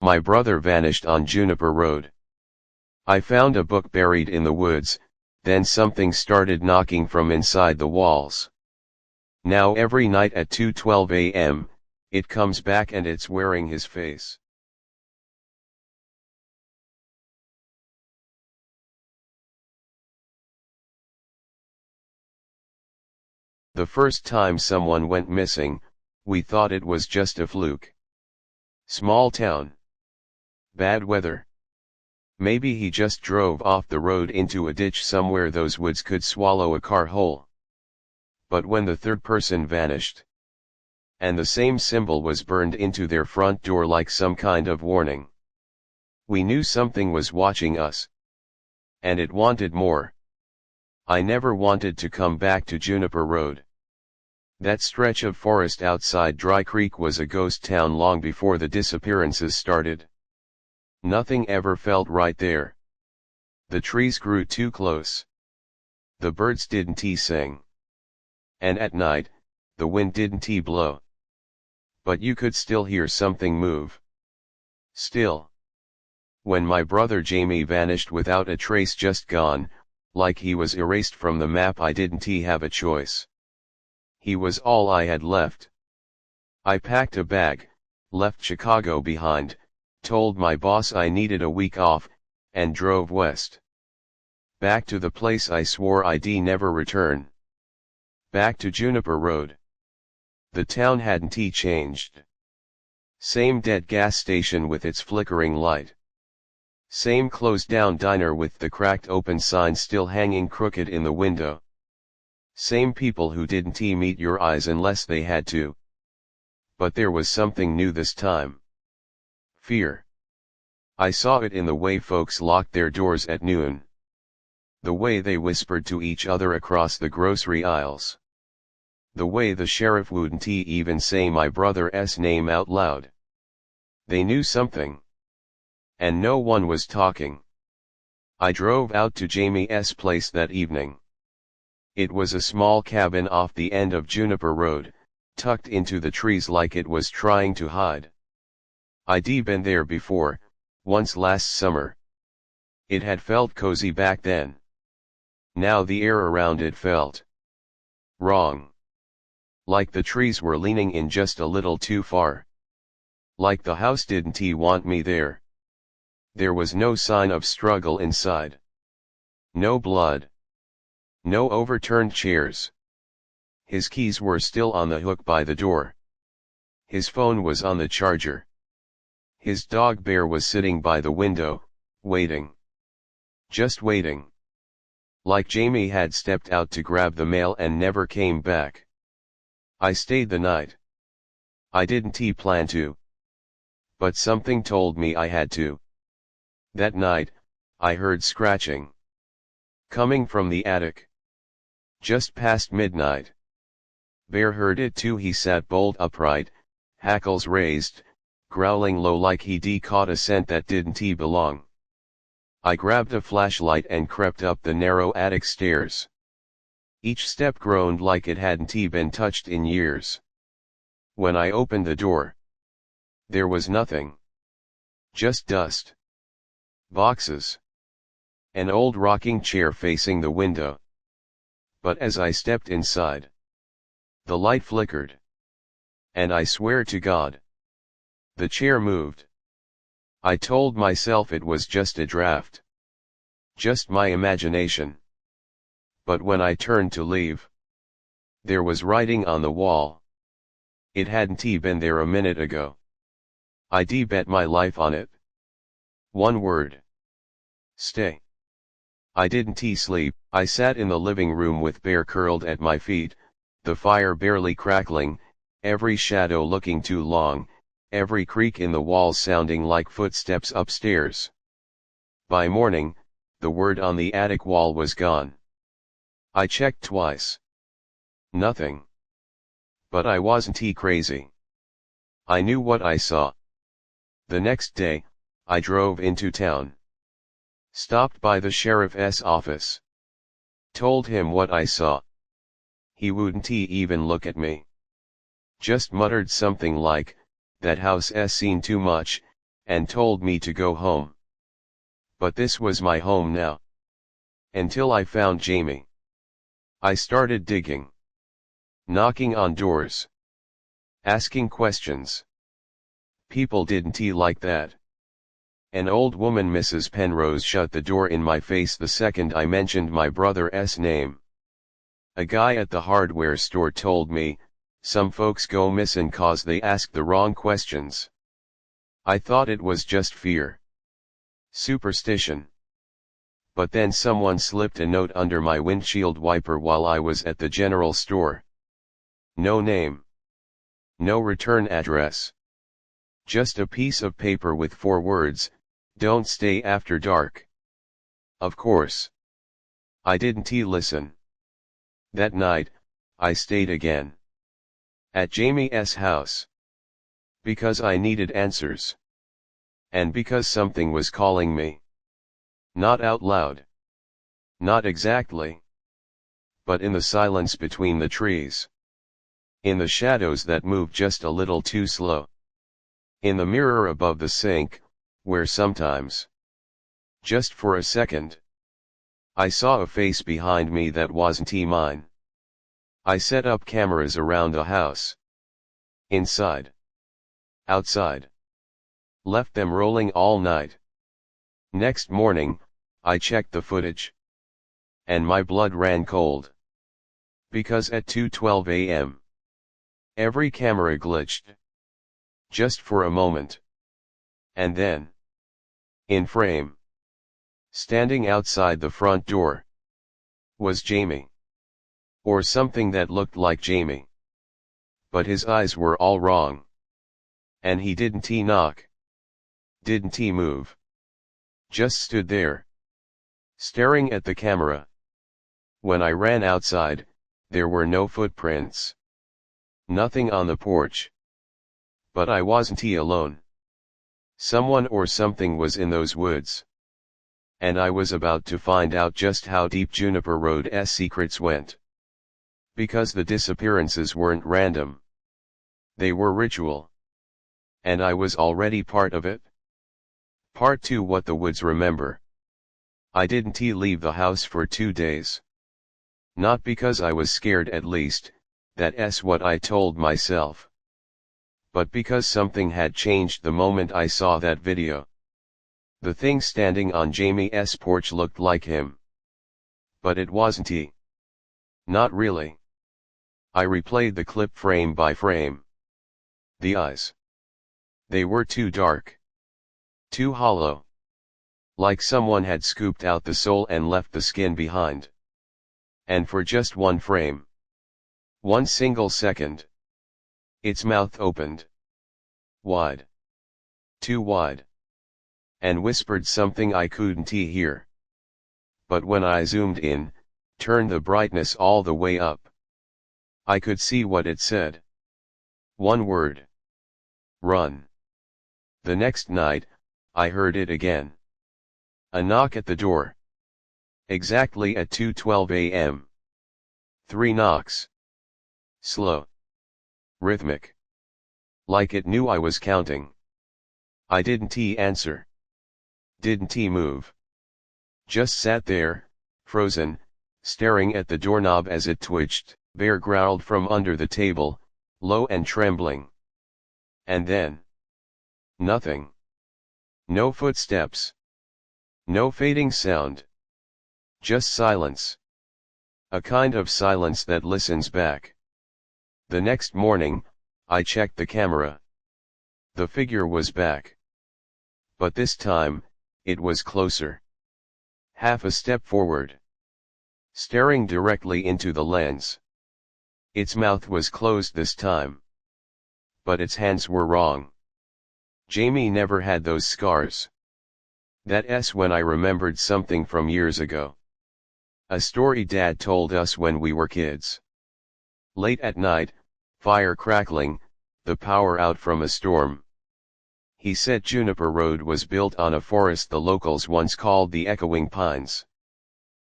My brother vanished on Juniper Road. I found a book buried in the woods, then something started knocking from inside the walls. Now every night at 2:12 a.m., it comes back and it's wearing his face. The first time someone went missing, we thought it was just a fluke. Small town. Bad weather. Maybe he just drove off the road into a ditch somewhere those woods could swallow a car whole. But when the third person vanished, and the same symbol was burned into their front door like some kind of warning, we knew something was watching us. And it wanted more. I never wanted to come back to Juniper Road. That stretch of forest outside Dry Creek was a ghost town long before the disappearances started. Nothing ever felt right there. The trees grew too close. The birds didn't sing. And at night, the wind didn't blow. But you could still hear something move. Still. When my brother Jamie vanished without a trace, just gone, like he was erased from the map, I didn't have a choice. He was all I had left. I packed a bag, left Chicago behind, told my boss I needed a week off, and drove west. Back to the place I swore I'd never return. Back to Juniper Road. The town hadn't changed. Same dead gas station with its flickering light. Same closed down diner with the cracked open sign still hanging crooked in the window. Same people who didn't meet your eyes unless they had to. But there was something new this time. Fear. I saw it in the way folks locked their doors at noon. The way they whispered to each other across the grocery aisles. The way the sheriff wouldn't even say my brother's name out loud. They knew something. And no one was talking. I drove out to Jamie's place that evening. It was a small cabin off the end of Juniper Road, tucked into the trees like it was trying to hide. I'd been there before, once last summer. It had felt cozy back then. Now the air around it felt wrong. Like the trees were leaning in just a little too far. Like the house didn't want me there. There was no sign of struggle inside. No blood. No overturned chairs. His keys were still on the hook by the door. His phone was on the charger. His dog Bear was sitting by the window, waiting. Just waiting. Like Jamie had stepped out to grab the mail and never came back. I stayed the night. I didn't plan to. But something told me I had to. That night, I heard scratching. Coming from the attic. Just past midnight. Bear heard it too. He sat bolt upright, hackles raised, growling low like he'd caught a scent that didn't belong. I grabbed a flashlight and crept up the narrow attic stairs. Each step groaned like it hadn't been touched in years. When I opened the door, there was nothing. Just dust. Boxes. An old rocking chair facing the window. But as I stepped inside, the light flickered. And I swear to God, the chair moved. I told myself it was just a draft. Just my imagination. But when I turned to leave, there was writing on the wall. It hadn't been there a minute ago. I'd bet my life on it. One word. Stay. I didn't sleep. I sat in the living room with Bear curled at my feet, the fire barely crackling, every shadow looking too long, every creak in the walls sounding like footsteps upstairs. By morning, the word on the attic wall was gone. I checked twice. Nothing. But I wasn't crazy. I knew what I saw. The next day, I drove into town. Stopped by the sheriff's office. Told him what I saw. He wouldn't even look at me. Just muttered something like, "That house's seen too much," and told me to go home. But this was my home now. Until I found Jamie. I started digging. Knocking on doors. Asking questions. People didn't like that. An old woman, Mrs. Penrose, shut the door in my face the second I mentioned my brother's name. A guy at the hardware store told me, some folks go missing 'cause they ask the wrong questions. I thought it was just fear. Superstition. But then someone slipped a note under my windshield wiper while I was at the general store. No name. No return address. Just a piece of paper with 4 words, "Don't stay after dark." Of course. I didn't listen. That night, I stayed again. At Jamie's house. Because I needed answers. And because something was calling me. Not out loud. Not exactly. But in the silence between the trees. In the shadows that moved just a little too slow. In the mirror above the sink, where sometimes, just for a second, I saw a face behind me that wasn't mine. I set up cameras around the house. Inside. Outside. Left them rolling all night. Next morning, I checked the footage. And my blood ran cold. Because at 2:12 a.m., every camera glitched. Just for a moment. And then, in frame, standing outside the front door, was Jamie. Or something that looked like Jamie. But his eyes were all wrong. And he didn't knock. Didn't move. Just stood there. Staring at the camera. When I ran outside, there were no footprints. Nothing on the porch. But I wasn't alone. Someone or something was in those woods. And I was about to find out just how deep Juniper Road's secrets went. Because the disappearances weren't random. They were ritual. And I was already part of it. Part 2: What the Woods Remember. I didn't leave the house for 2 days. Not because I was scared, at least, that's what I told myself. But because something had changed the moment I saw that video. The thing standing on Jamie's porch looked like him. But it wasn't he. Not really. I replayed the clip frame by frame. The eyes. They were too dark. Too hollow. Like someone had scooped out the soul and left the skin behind. And for just one frame. One single second. Its mouth opened. Wide. Too wide. And whispered something I couldn't hear. But when I zoomed in, turned the brightness all the way up, I could see what it said. One word. Run. The next night, I heard it again. A knock at the door. Exactly at 2:12 a.m. 3 knocks. Slow. Rhythmic. Like it knew I was counting. I didn't answer. Didn't move. Just sat there, frozen, staring at the doorknob as it twitched. Bear growled from under the table, low and trembling. And then, nothing. No footsteps. No fading sound. Just silence. A kind of silence that listens back. The next morning, I checked the camera. The figure was back. But this time, it was closer. Half a step forward. Staring directly into the lens. Its mouth was closed this time. But its hands were wrong. Jamie never had those scars. That's when I remembered something from years ago. A story Dad told us when we were kids. Late at night, fire crackling, the power out from a storm. He said Juniper Road was built on a forest the locals once called the Echoing Pines.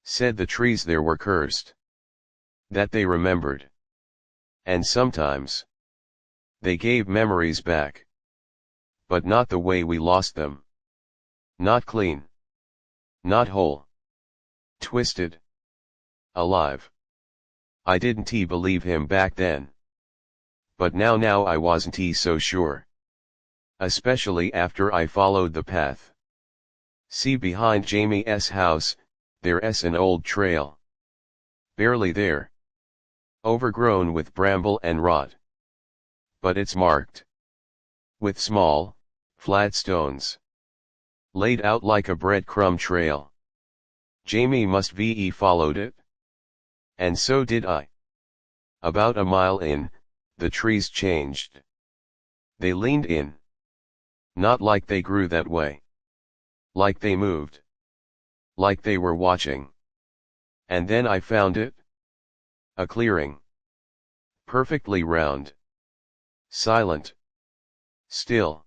Said the trees there were cursed. That they remembered. And sometimes, they gave memories back. But not the way we lost them. Not clean. Not whole. Twisted. Alive. I didn't believe him back then. But now I wasn't so sure. Especially after I followed the path. See, behind Jamie's house, there's an old trail. Barely there. Overgrown with bramble and rot. But it's marked. With small, flat stones. Laid out like a breadcrumb trail. Jamie must ve followed it. And so did I. About a mile in, the trees changed. They leaned in. Not like they grew that way. Like they moved. Like they were watching. And then I found it. A clearing. Perfectly round. Silent. Still.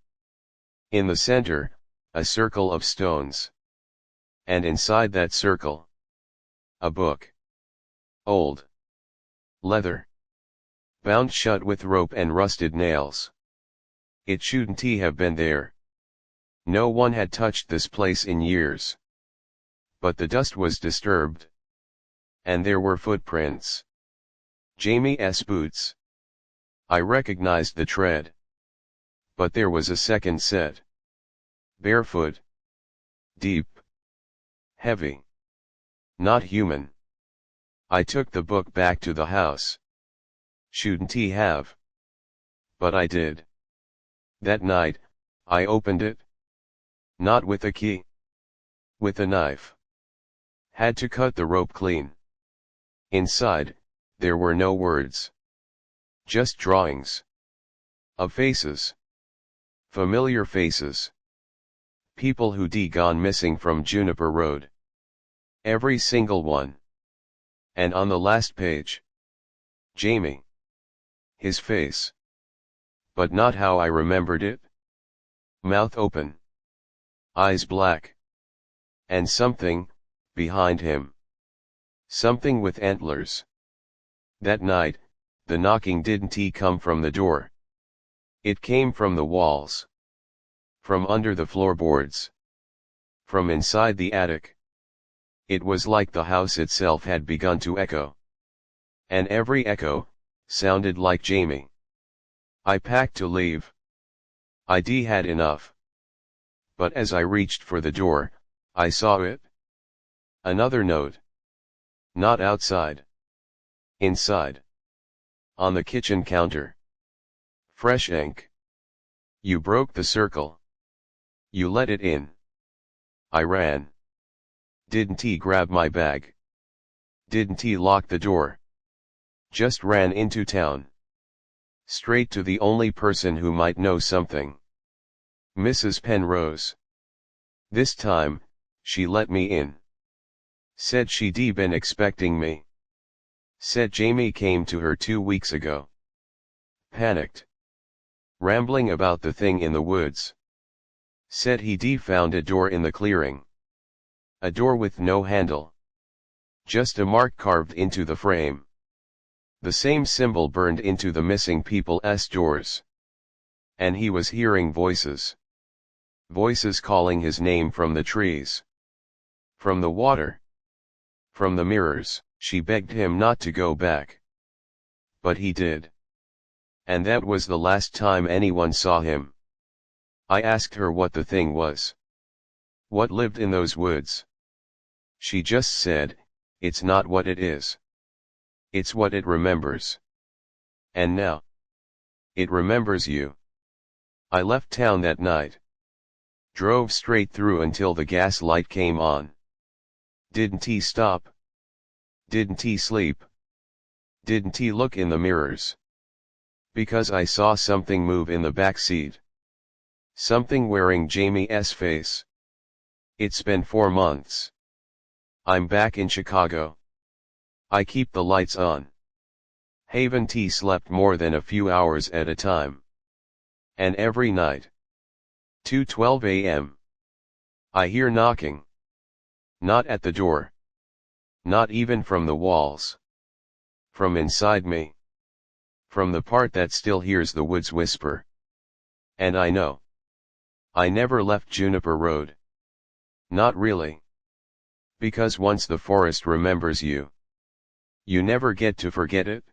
In the center, a circle of stones. And inside that circle, a book. Old. Leather. Bound shut with rope and rusted nails. It shouldn't have been there. No one had touched this place in years. But the dust was disturbed. And there were footprints. Jamie's boots. I recognized the tread. But there was a second set. Barefoot. Deep. Heavy. Not human. I took the book back to the house. Shouldn't have. But I did. That night, I opened it. Not with a key. With a knife. Had to cut the rope clean. Inside, there were no words. Just drawings. Of faces. Familiar faces. People who'd gone missing from Juniper Road. Every single one. And on the last page. Jamie. His face. But not how I remembered it. Mouth open. Eyes black. And something, behind him. Something with antlers. That night, the knocking didn't come from the door. It came from the walls. From under the floorboards. From inside the attic. It was like the house itself had begun to echo. And every echo, sounded like Jamie. I packed to leave. I'd had enough. But as I reached for the door, I saw it. Another note. Not outside. Inside. On the kitchen counter. Fresh ink. You broke the circle. You let it in. I ran. Didn't he grab my bag? Didn't he lock the door? Just ran into town. Straight to the only person who might know something. Mrs. Penrose. This time, she let me in. Said she'd been expecting me. Said Jamie came to her 2 weeks ago. Panicked. Rambling about the thing in the woods. Said he'd found a door in the clearing. A door with no handle. Just a mark carved into the frame. The same symbol burned into the missing people's doors. And he was hearing voices. Voices calling his name from the trees. From the water. From the mirrors. She begged him not to go back. But he did. And that was the last time anyone saw him. I asked her what the thing was. What lived in those woods. She just said, it's not what it is. It's what it remembers. And now. It remembers you. I left town that night. Drove straight through until the gas light came on. Didn't he stop? Didn't he sleep? Didn't he look in the mirrors? Because I saw something move in the back seat. Something wearing Jamie's face. It's been 4 months. I'm back in Chicago. I keep the lights on. Haven't slept more than a few hours at a time. And every night. 2:12 a.m. I hear knocking. Not at the door. Not even from the walls. From inside me. From the part that still hears the woods whisper. And I know. I never left Juniper Road. Not really. Because once the forest remembers you, you never get to forget it.